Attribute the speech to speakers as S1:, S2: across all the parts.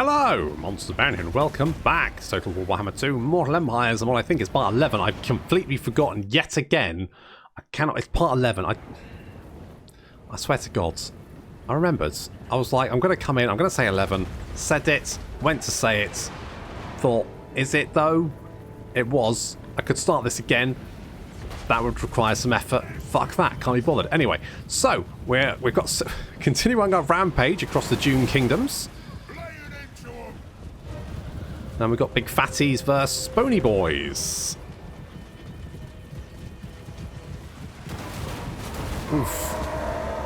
S1: Hello, Monster Bounty, and welcome back. Total War Warhammer 2, Mortal Empires, and what I think is part 11. I've completely forgotten yet again. I cannot, it's part 11. I swear to God, I remembered. I was like, I'm going to come in, I'm going to say 11. Said it, went to say it. Thought, is it though? It was. I could start this again. That would require some effort. Fuck that, can't be bothered. Anyway, so, we've got continuing our rampage across the Dune Kingdoms. And we've got Big Fatties versus Bony Boys. Oof.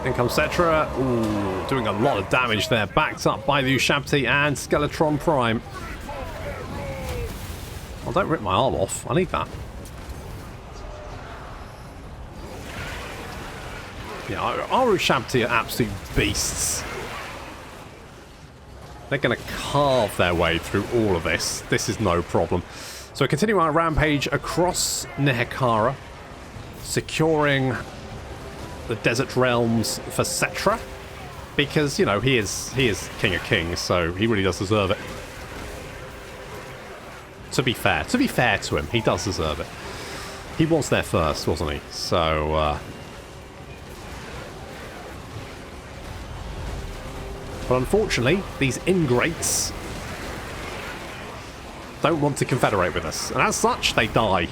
S1: In comes Settra. Ooh, doing a lot of damage there. Backed up by the Ushabti and Skeletron Prime. Oh, don't rip my arm off. I need that. Yeah, our Ushabti are absolute beasts. They're going to carve their way through all of this. This is no problem. So we're continuing our rampage across Nehekhara, securing the desert realms for Settra, because, you know, he is King of Kings, so he really does deserve it. To be fair to him, he does deserve it. He was there first, wasn't he? So, but unfortunately, these ingrates don't want to confederate with us. And as such, they die.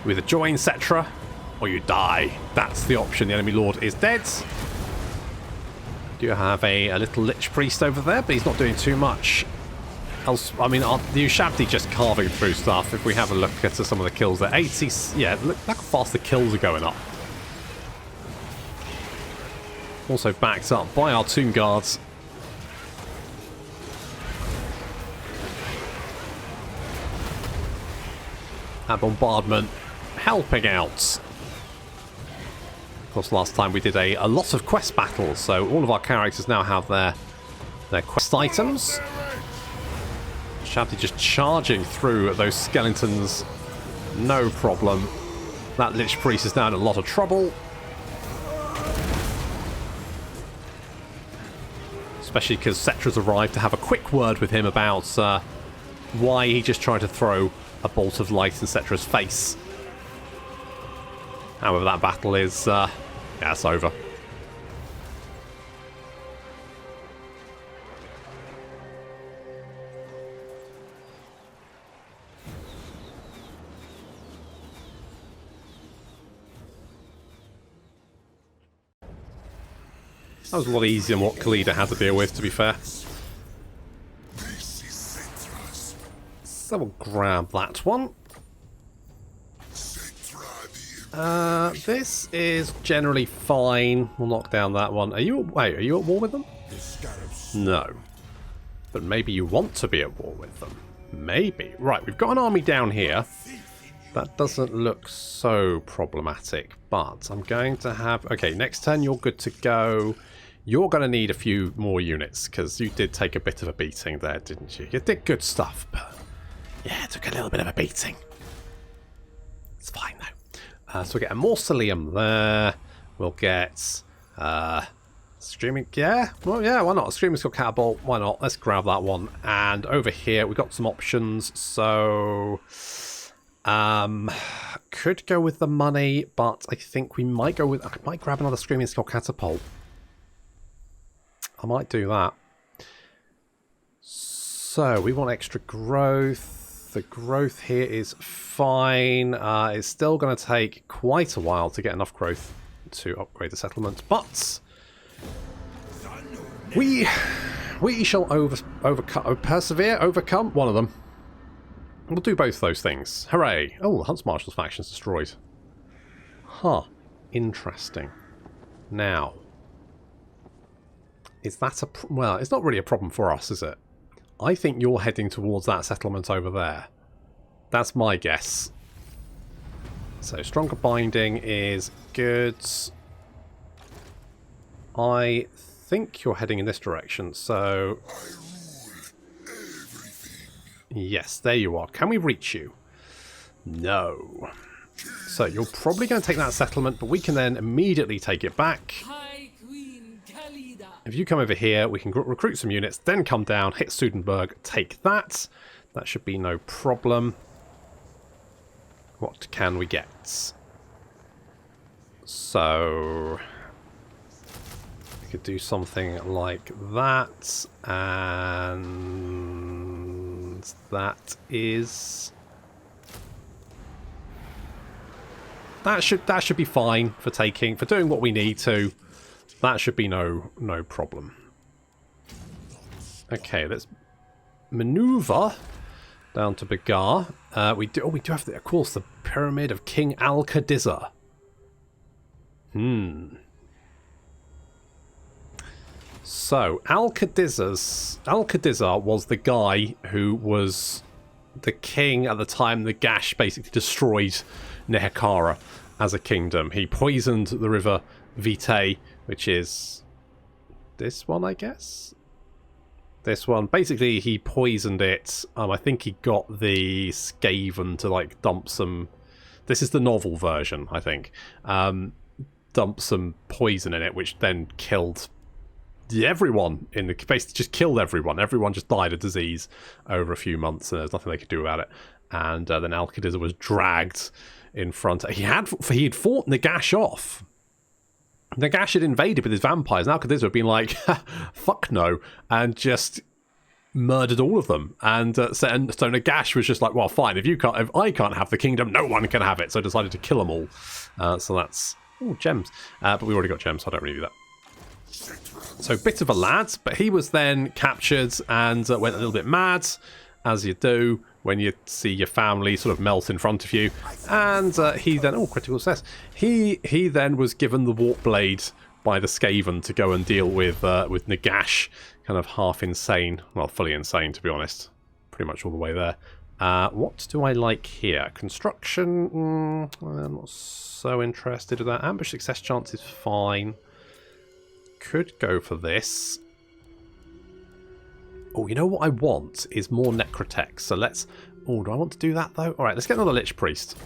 S1: You either join Settra, or you die. That's the option. The enemy lord is dead. Do you have a little Lich Priest over there, but he's not doing too much. Else, I mean, the Ushabti just carving through stuff. If we have a look at some of the kills there. 80, yeah, look how fast the kills are going up. Also backed up by our Tomb Guards. That bombardment helping out. Of course, last time we did a lot of quest battles, so all of our characters now have their quest items. Shabty just charging through at those skeletons. No problem. That Lich Priest is now in a lot of trouble. Especially because Settra's arrived to have a quick word with him about why he just tried to throw a bolt of light in Settra's face. However, that battle is, yeah, it's over. That was a lot easier than what Khalida had to deal with, to be fair. So we'll grab that one. This is generally fine. We'll knock down that one. Are you at war with them? No. But maybe you want to be at war with them. Maybe. Right, we've got an army down here. That doesn't look so problematic, but I'm going to have... Okay, next turn you're good to go. You're going to need a few more units, because you did take a bit of a beating there, didn't you? You did good stuff, but yeah, it took a little bit of a beating. It's fine, though. So we'll get a mausoleum there. We'll get... Screaming... Yeah? Well, yeah, why not? A Screaming Skull Catapult. Why not? Let's grab that one. And over here, we've got some options, so... could go with the money, but I think we might go with... I might grab another Screaming Skull Catapult. I might do that. So, we want extra growth. The growth here is fine. It's still going to take quite a while to get enough growth to upgrade the settlement, but we shall overcome one of them. We'll do both those things. Hooray! Oh, the Hunts Marshal's faction's destroyed. Huh. Interesting. Now, is that a... well, it's not really a problem for us, is it? I think you're heading towards that settlement over there. That's my guess. So, stronger binding is good. I think you're heading in this direction, so... Yes, there you are. Can we reach you? No. So you're probably going to take that settlement, but we can then immediately take it back.
S2: High Queen Khalida.
S1: If you come over here, we can recruit some units, then come down, hit Sudenburg, take that. That should be no problem. What can we get? So we could do something like that, and that is... That should be fine for taking, for doing what we need to. That should be no problem. Okay, let's maneuver down to Bagar. We do have, of course, the Pyramid of King Al-Qadizar. So, Al-Qadizar was the guy who was the king at the time the Gash basically destroyed Nehekhara as a kingdom. He poisoned the river Vitae, which is this one, I guess? This one. Basically, he poisoned it. I think he got the Skaven to, like, dump some... This is the novel version, I think. Dump some poison in it, which then killed everyone in the... Basically, just killed everyone. Everyone just died of disease over a few months, and there's nothing they could do about it. And then Al-Qadizar was dragged in front. He had fought Nagash off. Nagash had invaded with his vampires, and Al-Qadizar had been like, fuck no, and just murdered all of them. And so Nagash was just like, well, fine, if I can't have the kingdom, no one can have it. So I decided to kill them all. So that's... Oh, gems. But we already got gems, so I don't really do that. So, bit of a lad, but he was then captured and went a little bit mad, as you do when you see your family sort of melt in front of you. And he then... Oh, critical success. He then was given the Warp Blade by the Skaven to go and deal with Nagash, kind of half insane. Well, fully insane, to be honest. Pretty much all the way there. What do I like here? Construction... I'm not so interested in that. Ambush success chance is fine. Could go for this. Oh, you know what I want is more Necrotech. So let's... Oh, do I want to do that, though? All right, let's get another Lich Priest.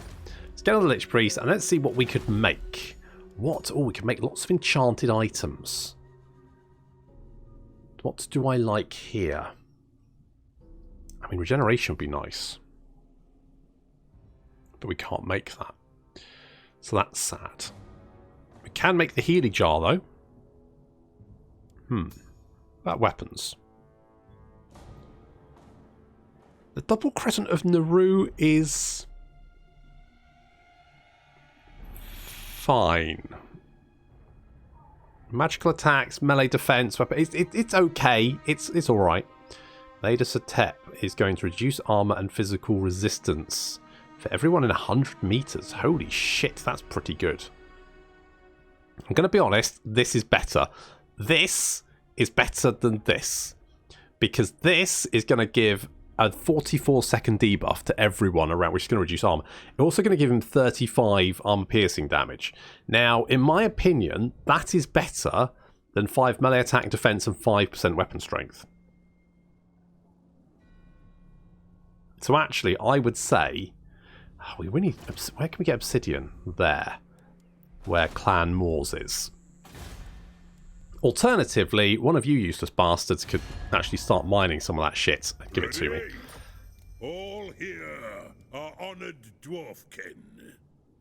S1: Let's get another Lich Priest, and let's see what we could make. What? Oh, we can make lots of enchanted items. What do I like here? I mean, regeneration would be nice. But we can't make that. So that's sad. We can make the Healy Jar, though. About weapons. The Double Crescent of Naru is... fine. Magical attacks, melee defense, weapon... It's okay. It's alright. Leda Setep is going to reduce armor and physical resistance for everyone in 100 meters. Holy shit, that's pretty good. I'm going to be honest, this is better. This is better than this. Because this is going to give a 44-second debuff to everyone around, which is going to reduce armor. It's also going to give him 35 armor-piercing damage. Now, in my opinion, that is better than 5 melee attack defense and 5% weapon strength. So actually, I would say... Oh, we really... Where can we get obsidian? There. Where Clan Moors is. Alternatively, one of you useless bastards could actually start mining some of that shit and give it to me.
S2: All here are honored dwarfkin.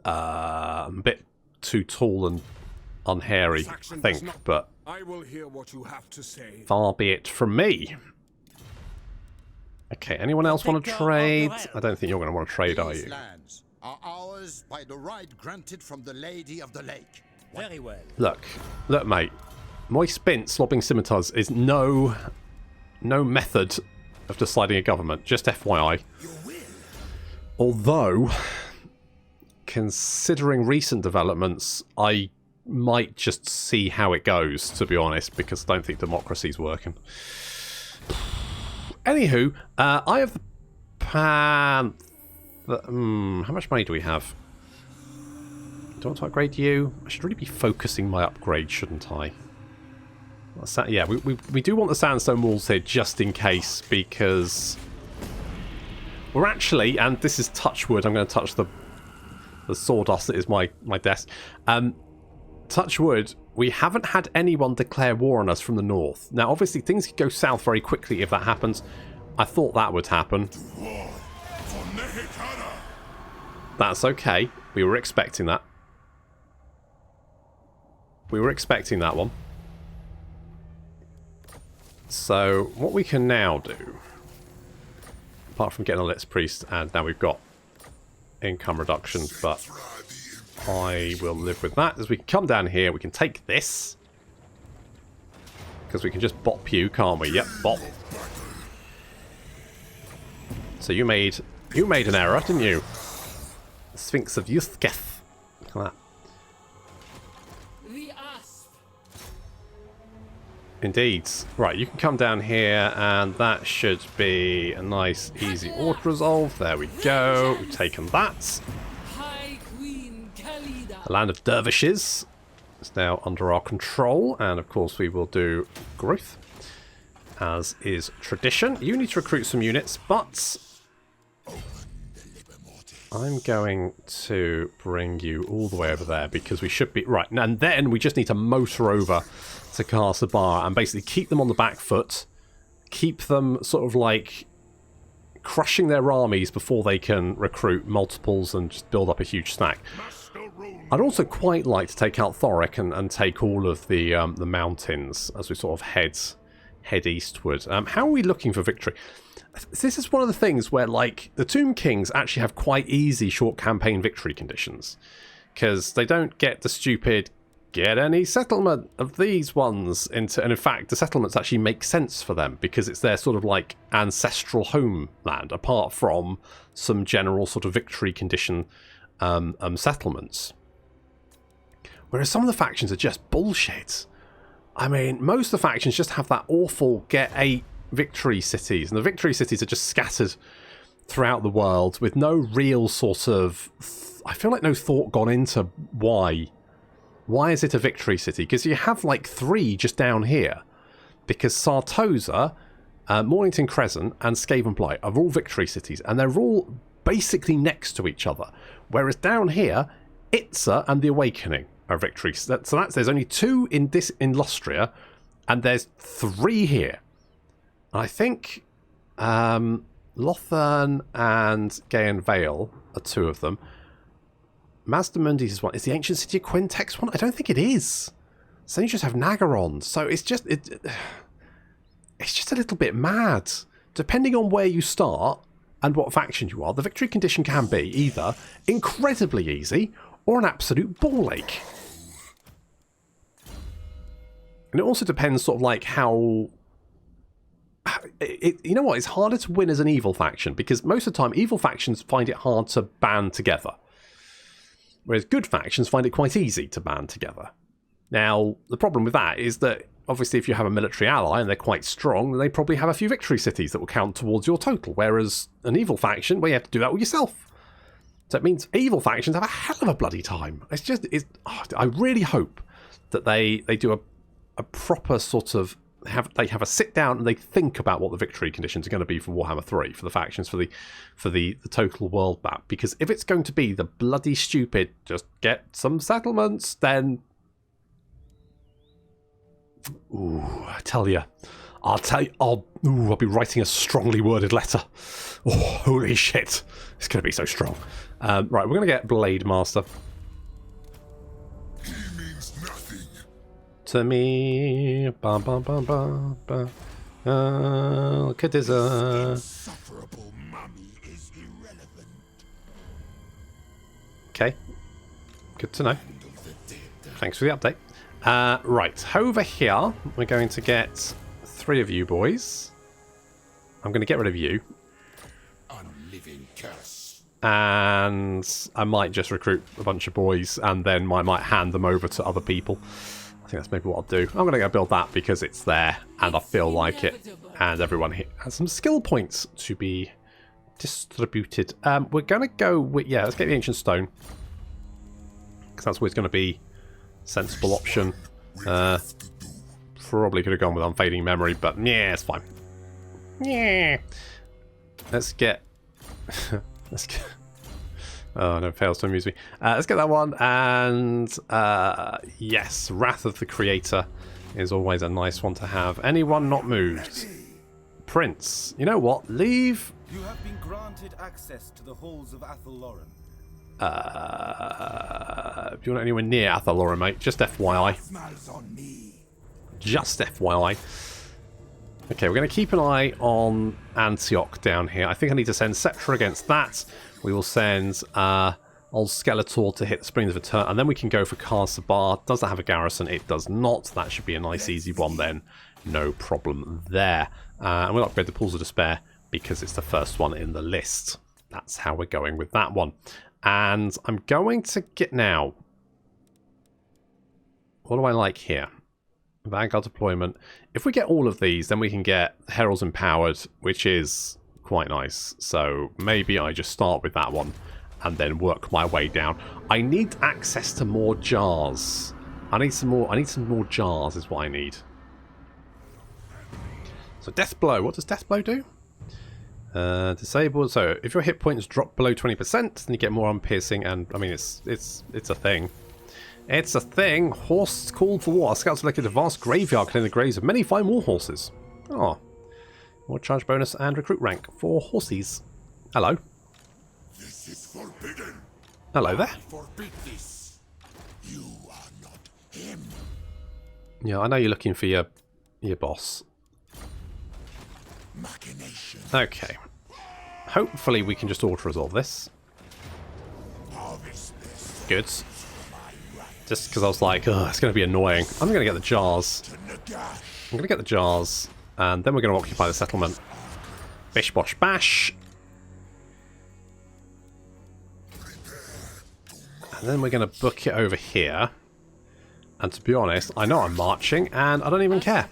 S1: I'm a bit too tall and unhairy, I think, but
S2: I will hear what you have to say.
S1: Far be it from me. Okay, anyone else want to trade? I don't think you're going to want to trade, are you?
S3: Lands are ours by the right granted from the Lady of the Lake.
S4: Very well.
S1: Look, mate. Moist Spint slobbing scimitars is no method of deciding a government. Just FYI. Although, considering recent developments, I might just see how it goes, to be honest, because I don't think democracy's working. Anywho, I have the pan... how much money do we have? Do I want to upgrade you? I should really be focusing my upgrade, shouldn't I? Yeah, we do want the sandstone walls here just in case, because we're actually, and this is touch wood, I'm going to touch the sawdust that is my desk. Touch wood, we haven't had anyone declare war on us from the north. Now, obviously, things could go south very quickly if that happens. I thought that would happen. That's okay. We were expecting that. We were expecting that one. So, what we can now do, apart from getting a Litz Priest, and now we've got income reduction, but I will live with that. As we can come down here, we can take this. Because we can just bop you, can't we? Yep, bop. So you made an error, didn't you? Sphinx of Youthgeth. Look at that. Indeed. Right, you can come down here, and that should be a nice, easy auto resolve. There we go. We've taken that. The land of dervishes is now under our control, and of course we will do growth, as is tradition. You need to recruit some units, but I'm going to bring you all the way over there because we should be... Right, and then we just need to motor over to Casabar and basically keep them on the back foot, keep them sort of like crushing their armies before they can recruit multiples and just build up a huge stack. I'd also quite like to take out Thoric and take all of the mountains as we sort of head eastward. How are we looking for victory? This is one of the things where, like, the Tomb Kings actually have quite easy short campaign victory conditions because they don't get the stupid get any settlement of these ones into, and in fact the settlements actually make sense for them because it's their sort of like ancestral homeland apart from some general sort of victory condition settlements. Whereas some of the factions are just bullshit. I mean, most of the factions just have that awful get 8 victory cities, and the victory cities are just scattered throughout the world with no real sort of I feel like no thought gone into why is it a victory city, because you have like 3 just down here, because Sartosa, Mornington Crescent and Skaven Blight are all victory cities, and they're all basically next to each other, whereas down here Itza and the Awakening are victory. So that's there's only 2 in Lustria, and there's 3 here. I think Lothern and Gaean Vale are 2 of them. Mazdamundis is one. Is the Ancient City of Quintex one? I don't think it is. So you just have Nagaron. So it's just a little bit mad. Depending on where you start and what faction you are, the victory condition can be either incredibly easy or an absolute ball ache. And it also depends sort of like how... you know what? It's harder to win as an evil faction because most of the time evil factions find it hard to band together. Whereas good factions find it quite easy to band together. Now, the problem with that is that, obviously, if you have a military ally and they're quite strong, then they probably have a few victory cities that will count towards your total. Whereas an evil faction, well, you have to do that with yourself. So it means evil factions have a hell of a bloody time. I really hope that they do a proper sort of... They have a sit down and they think about what the victory conditions are going to be for Warhammer 3, for the factions, for the total world map. Because if it's going to be the bloody stupid, just get some settlements, then... Ooh, I'll be writing a strongly worded letter. Oh, holy shit. It's going to be so strong. Right, we're going to get Blade Master. To me, ba ba ba ba ba. Look at this. Okay, good to know. Thanks for the update. Right, over here, we're going to get 3 of you boys. I'm going to get rid of you.
S2: Unliving curse.
S1: And I might just recruit a bunch of boys, and then I might hand them over to other people. I think that's maybe what I'll do. I'm going to go build that because it's there and I feel like it. And everyone here has some skill points to be distributed. We're going to go with... Yeah, let's get the Ancient Stone. Because that's always going to be a sensible option. Probably could have gone with Unfading Memory, but yeah, it's fine. Yeah. Let's get Oh, no, fails to amuse me. Let's get that one. And yes, Wrath of the Creator is always a nice one to have. Anyone not moved? Prince. You know what? Leave.
S4: You have been granted access to the halls of Athel-Loren.
S1: If you're not anywhere near Athel-Loren, mate, just FYI.
S2: Smells on me.
S1: Just FYI. Okay, we're going to keep an eye on Antioch down here. I think I need to send Settra against that. We will send old Skeletor to hit the Springs of Eternity, and then we can go for Casabar. Does that have a garrison? It does not. That should be a nice easy one then. No problem there. And we'll upgrade the Pools of Despair because it's the first one in the list. That's how we're going with that one. And I'm going to get now. What do I like here? Vanguard deployment. If we get all of these, then we can get Heralds Empowered, which is quite nice. So maybe I just start with that one and then work my way down. I need access to more jars. I need some more jars is what I need. So Death Blow. What does Death Blow do? Disabled. So if your hit points drop below 20%, then you get more unpiercing, and I mean it's a thing. It's a thing. Horse called for war. Scouts selected a vast graveyard containing the graves of many fine war horses. Oh. More charge bonus and recruit rank for horses. Hello.
S2: This is forbidden.
S1: Hello there.
S2: I forbid this. You are not him.
S1: Yeah, I know you're looking for your boss.
S2: Machination.
S1: Okay. Hopefully we can just auto-resolve this.
S2: Harvest this.
S1: Good. Just because I was like, ugh, it's going to be annoying. I'm going to get the jars. I'm going to get the jars. And then we're going to occupy the settlement. Bish bosh bash. And then we're going to book it over here. And to be honest, I know I'm marching and I don't even care.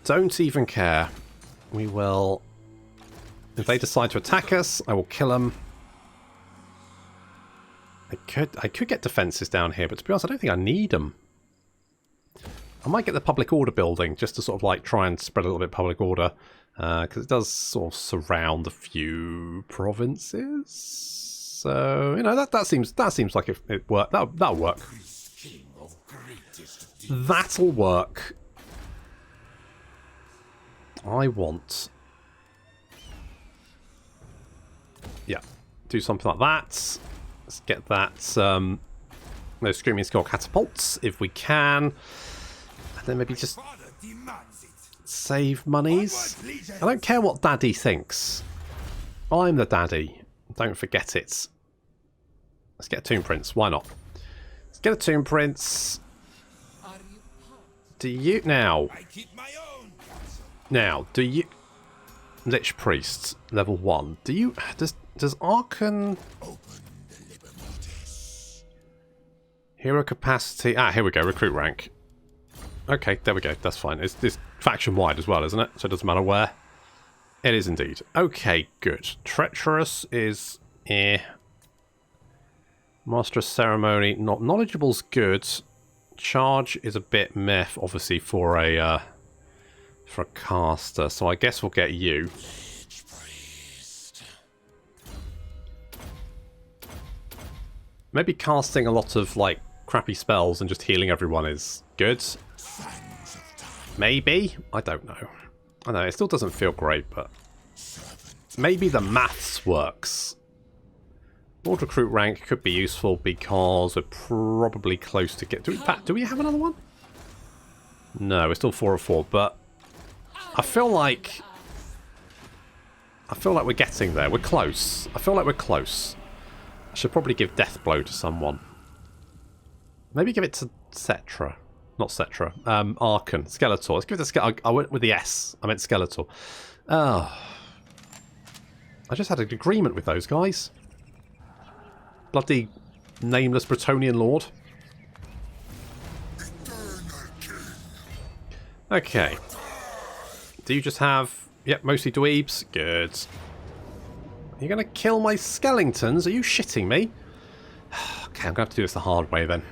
S1: Don't even care. We will... If they decide to attack us, I will kill them. I could get defences down here, but to be honest, I don't think I need them. I might get the public order building, just to sort of like try and spread a little bit of public order. Because it does sort of surround a few provinces. So, you know, that seems like it work. That'll work. That'll work. I want... Yeah, do something like that. Let's get that, those Screaming Skull catapults, if we can. And then maybe just save monies. I don't care what Daddy thinks. I'm the daddy. Don't forget it. Let's get a Tomb Prince. Why not? Let's get a Tomb Prince. Do you... Now. Now, do you... Lich Priest, level 1. Do you... Does Archon... Hero capacity... Ah, here we go. Recruit rank. Okay, there we go. That's fine. It's faction-wide as well, isn't it? So it doesn't matter where. It is indeed. Okay, good. Treacherous is... Master of Ceremony. Not knowledgeable's good. Charge is a bit meh, obviously, for a caster. So I guess we'll get you. Maybe casting a lot of, like, crappy spells and just healing everyone is good. Maybe? I don't know. I know, it still doesn't feel great, but... Maybe the maths works. Lord Recruit rank could be useful because we're probably close to get... Do we have another one? No, we're still 4 of 4, but... I feel like we're getting there. We're close. I feel like we're close. I should probably give Death Blow to someone. Maybe give it to Settra. Not Settra. Archon. Skeletor. Let's give it to Skeletor. I went with the S. I meant Skeletor. Oh. I just had an agreement with those guys. Bloody nameless Bretonian Lord. Okay. Do you just have... Yep, mostly dweebs. Good. You're going to kill my skeletons? Are you shitting me? Okay, I'm going to have to do this the hard way then.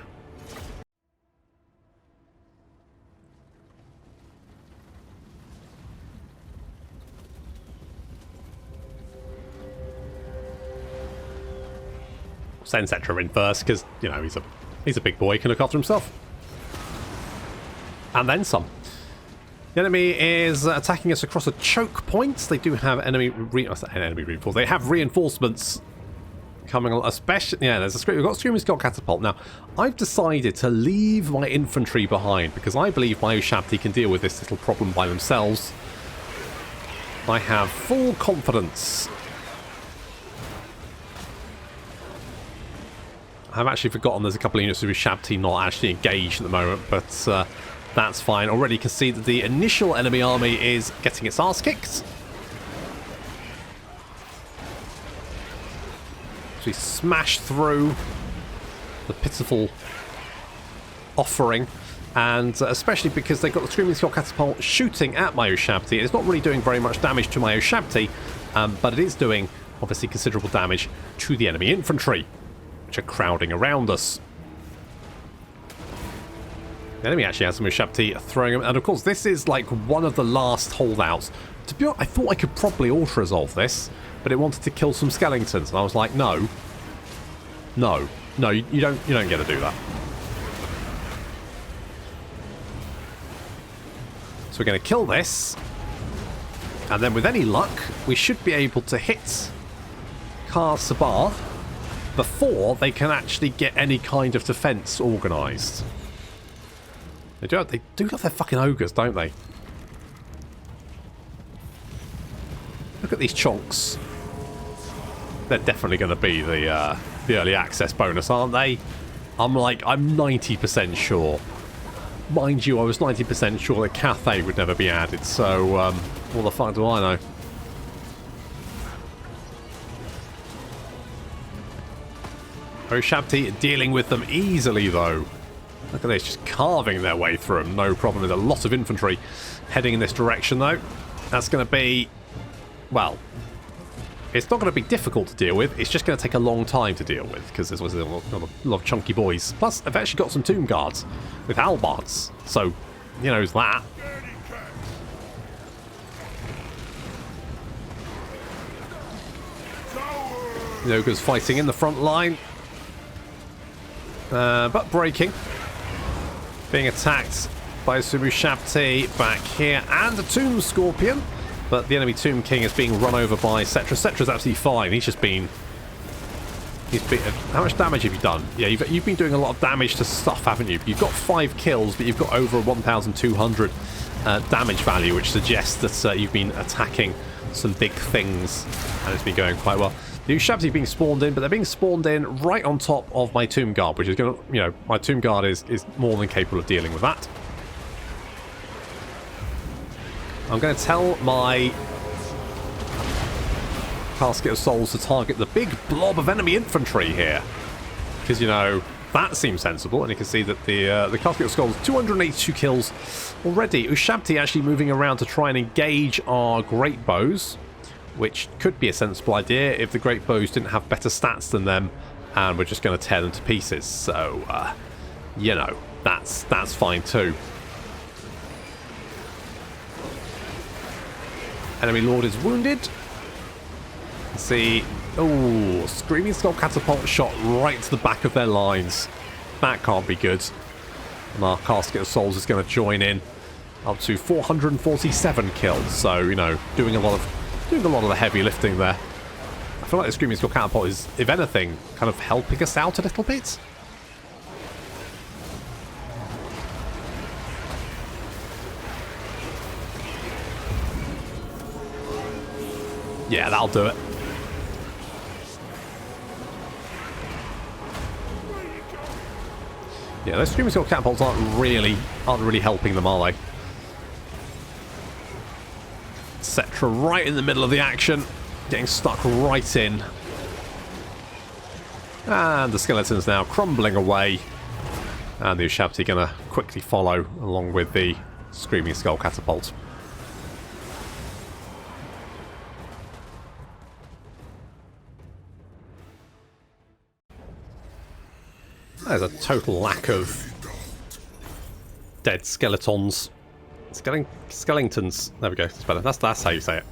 S1: send Settra in first, because, you know, he's a big boy, he can look after himself. And then some. The enemy is attacking us across a choke point. They do have enemy reinforcements. They have reinforcements coming on, especially... Yeah, we've got Screaming Skull Catapult. Now, I've decided to leave my infantry behind, because I believe my Ushabti can deal with this little problem by themselves. I have full confidence. I've actually forgotten there's a couple of units of Ushabti not actually engaged at the moment, but that's fine. Already you can see that the initial enemy army is getting its arse kicked. So we smash through the pitiful offering, and especially because they've got the Screaming Skull Catapult shooting at my Ushabti. It's not really doing very much damage to my Ushabti, but it is doing, obviously, considerable damage to the enemy infantry, which are crowding around us. The enemy actually has some Ushabti throwing them, and of course this is like one of the last holdouts. To be honest, I thought I could probably auto-resolve this, but it wanted to kill some skeletons, and I was like, no, you don't get to do that. So we're going to kill this, and then with any luck, we should be able to hit Casabar before they can actually get any kind of defense organised. They do love their fucking ogres, don't they? Look at these chonks. They're definitely going to be the early access bonus, aren't they? I'm 90% sure. Mind you, I was 90% sure that Cathay would never be added, so what the fuck do I know? Ushabti dealing with them easily, though. Look at this, just carving their way through them, no problem. There's a lot of infantry heading in this direction, though. That's going to be, well, it's not going to be difficult to deal with. It's just going to take a long time to deal with, because there's a lot of chunky boys. Plus, I've actually got some tomb guards with halberds, so, you know, that. The ogres fighting in the front line, but breaking. Being attacked by a Ushabti back here, and a Tomb Scorpion, but the enemy Tomb King is being run over by Settra. Settra's absolutely fine. He's been... How much damage have you done? Yeah, you've been doing a lot of damage to stuff, haven't you? You've got 5 kills, but you've got over 1,200 damage value, which suggests that you've been attacking some big things, and it's been going quite well. The Ushabti are being spawned in, but they're being spawned in right on top of my Tomb Guard, which is going to, you know, my Tomb Guard is more than capable of dealing with that. I'm going to tell my Casket of Souls to target the big blob of enemy infantry here, because, you know, that seems sensible, and you can see that the Casket of Skulls, 282 kills already. Ushabti actually moving around to try and engage our Great Bows, which could be a sensible idea if the Great Bows didn't have better stats than them, and we're just going to tear them to pieces. So, you know, that's fine too. Enemy Lord is wounded. Let's see. Oh, Screaming Skull Catapult shot right to the back of their lines. That can't be good. And our Casket of Souls is going to join in, up to 447 kills. So, you know, doing a lot of the heavy lifting there. I feel like the Screaming Skull Catapult is, if anything, kind of helping us out a little bit. Yeah, that'll do it. Yeah, those Screaming Skull Catapults aren't really helping them, are they? Settra right in the middle of the action, getting stuck right in. And the skeletons now crumbling away. And the Ushabti going to quickly follow along with the Screaming Skull Catapult. There's a total lack of dead skeletons. Skeletons. There we go. That's better. That's how you say it.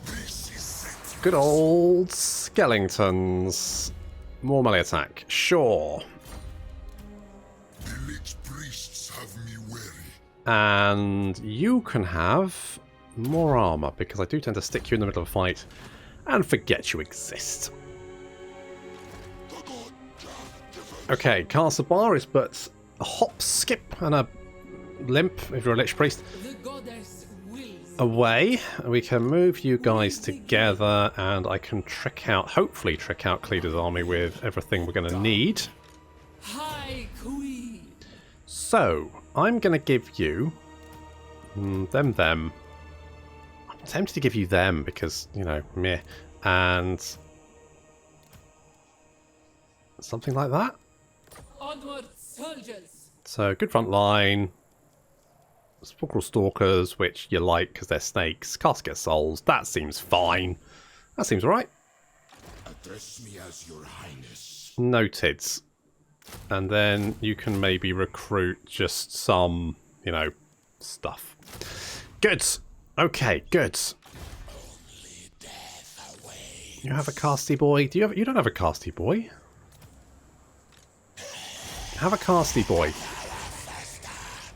S2: This is Settra.
S1: Good old skeletons. More melee attack. Sure.
S2: The Lich priests have me weary.
S1: And you can have more armor, because I do tend to stick you in the middle of a fight and forget you exist. Okay, Casabar is but a hop, skip, and a limp, if you're a Lich Priest, away. We can move you guys together, and I can hopefully trick out Cleader's army with everything we're going to need.
S5: High Queen.
S1: So, I'm going to give you them. I'm tempted to give you them because, you know, meh. And something like that.
S5: Onward, soldiers.
S1: So, good front line. Spectral Stalkers, which you like because they're snakes. Casket Souls, that seems fine. That seems right.
S2: Address me as your highness.
S1: Noted. And then you can maybe recruit just some, you know, stuff. Good. Okay, good.
S2: Only death away.
S1: You have a casty boy. You don't have a casty boy. Have a casty boy.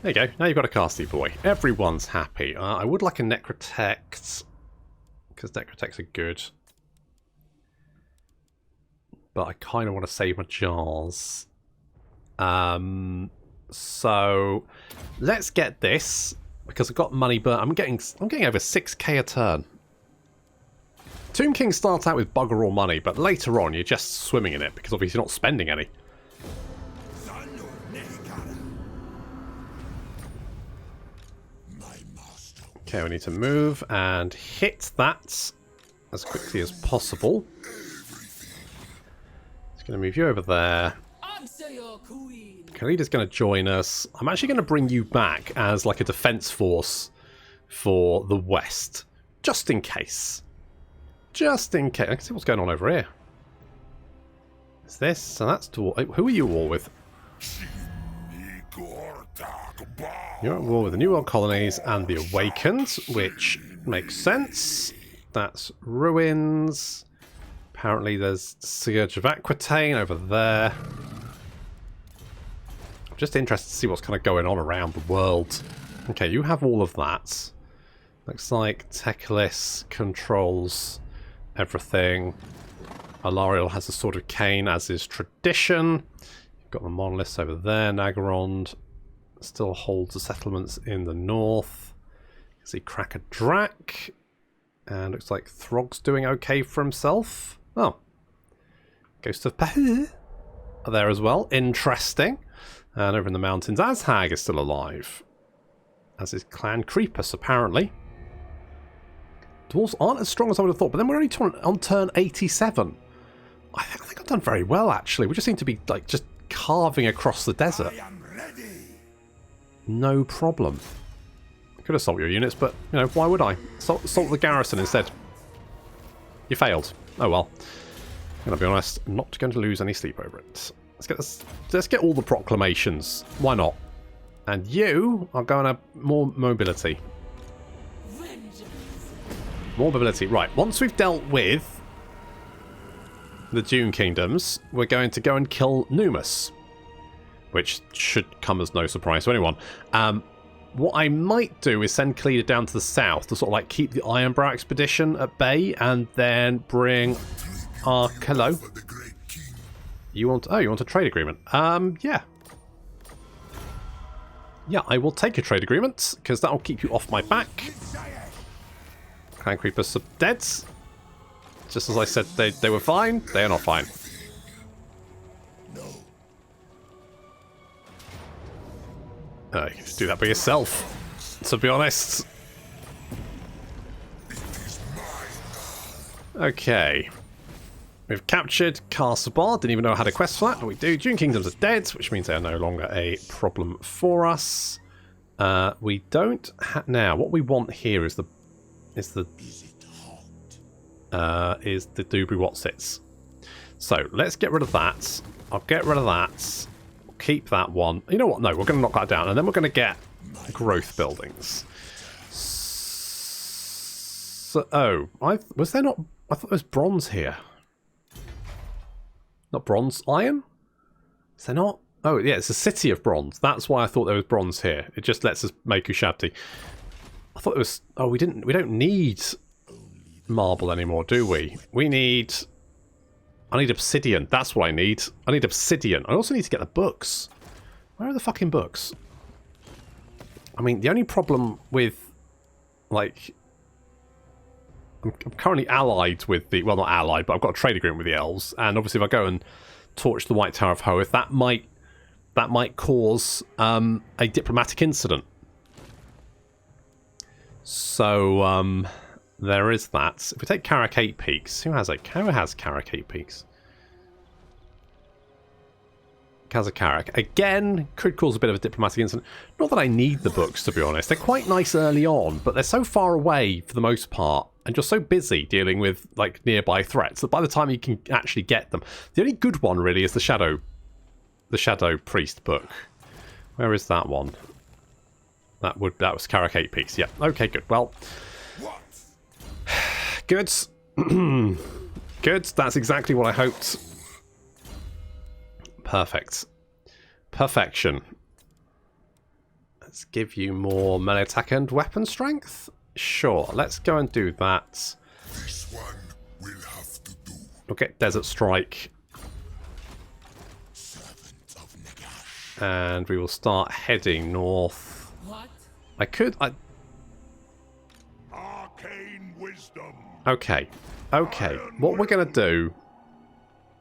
S1: There you go. Now you've got a casty boy. Everyone's happy. I would like a Necrotect, because Necrotects are good. But I kind of want to save my jars. So let's get this, because I've got money, but I'm getting over 6k a turn. Tomb Kings start out with bugger all money, but later on you're just swimming in it, because obviously you're not spending any.
S2: Son of Nehekhara. My master.
S1: Okay, we need to move and hit that as quickly as possible. It's going to move you over there.
S5: Answer your queen.
S1: Khalid's going to join us. I'm actually going to bring you back as like a defense force for the west, just in case. Just in case. I can see what's going on over here. Is this? So that's who are you at war with? You're at war with the New World Colonies and the Awakened, which makes sense. That's ruins. Apparently there's Scourge of Aquitaine over there. I'm just interested to see what's kind of going on around the world. Okay, you have all of that. Looks like Teclis controls everything. Alariel has the Sword of Cain, as is tradition. You've got the monoliths over there. Nagarond still holds the settlements in the north. You can see Cracker Drak. And looks like Throg's doing okay for himself. Oh. Ghost of Pahu are there as well. Interesting. And over in the mountains, Azhag is still alive. As is Clan Creepus, apparently. Dwarves aren't as strong as I would have thought, but then we're only on turn 87. I think I've done very well, actually. We just seem to be like just carving across the desert.
S2: I am ready.
S1: No problem. I could assault your units, but, you know, why would I? Assault the garrison instead. You failed. Oh well. I'm going to be honest, I'm not going to lose any sleep over it. Let's get all the proclamations. Why not? And you are going to more mobility. More mobility. Right, once we've dealt with the Dune Kingdoms, we're going to go and kill Numus. Which should come as no surprise to anyone. What I might do is send Cleader down to the south to sort of like keep the Ironbrow expedition at bay, and then bring our... Hello? You want... Oh, you want a trade agreement? Yeah. Yeah, I will take a trade agreement, because that will keep you off my back. Clan Creepers are dead. Just as I said they were fine, they are not fine. You can just do that by yourself, to be honest. Okay. We've captured Casabar. Didn't even know I had a quest for that, but we do. Dune Kingdoms are dead, which means they are no longer a problem for us. We don't now. What we want here is the Dubri Watsits. So let's get rid of that. I'll get rid of that. Keep that one. You know what? No, we're going to knock that down, and then we're going to get growth buildings. So, was there not I thought there was bronze here. Not bronze. Iron? Is there not? Oh, yeah, it's a city of bronze. That's why I thought there was bronze here. It just lets us make Ushabti. I thought it was... Oh, we don't need marble anymore, do we? We need... I need obsidian. That's what I need. I need obsidian. I also need to get the books. Where are the fucking books? I mean, the only problem with, like... I'm currently allied with the... Well, not allied, but I've got a trade agreement with the elves. And obviously if I go and torch the White Tower of Hoeth, that might cause a diplomatic incident. So, there is that. If we take Carrack 8 Peaks, who has Carrack 8 Peaks? Casabar. Again, could cause a bit of a diplomatic incident. Not that I need the books, to be honest. They're quite nice early on, but they're so far away for the most part, and you're so busy dealing with like nearby threats that by the time you can actually get them, the only good one really is the Shadow Priest book. Where is that one? That was Carrack 8 Peaks. Yeah. Okay. Good. Well. Good. Good. That's exactly what I hoped. Perfect. Perfection. Let's give you more melee attack and weapon strength. Sure, let's go and do that.
S2: This one will have to do.
S1: We'll get Desert Strike.
S2: Servant of Nagash.
S1: And we will start heading north.
S5: What?
S2: Arcane wisdom.
S1: Okay. Okay. What we're going to do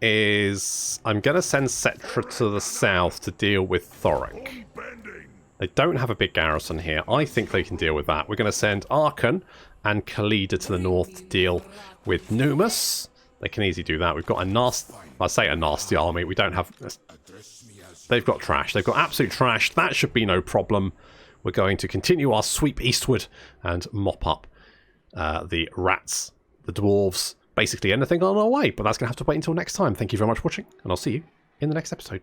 S1: is I'm going to send Settra to the south to deal with Thoric. They don't have a big garrison here. I think they can deal with that. We're going to send Arkan and Khalida to the north to deal with Numus. They can easily do that. We've got a nasty... I say a nasty army. We don't have... They've got trash. They've got absolute trash. That should be no problem. We're going to continue our sweep eastward and mop up the rats, the dwarves, basically anything on our way. But that's going to have to wait until next time. Thank you very much for watching, and I'll see you in the next episode.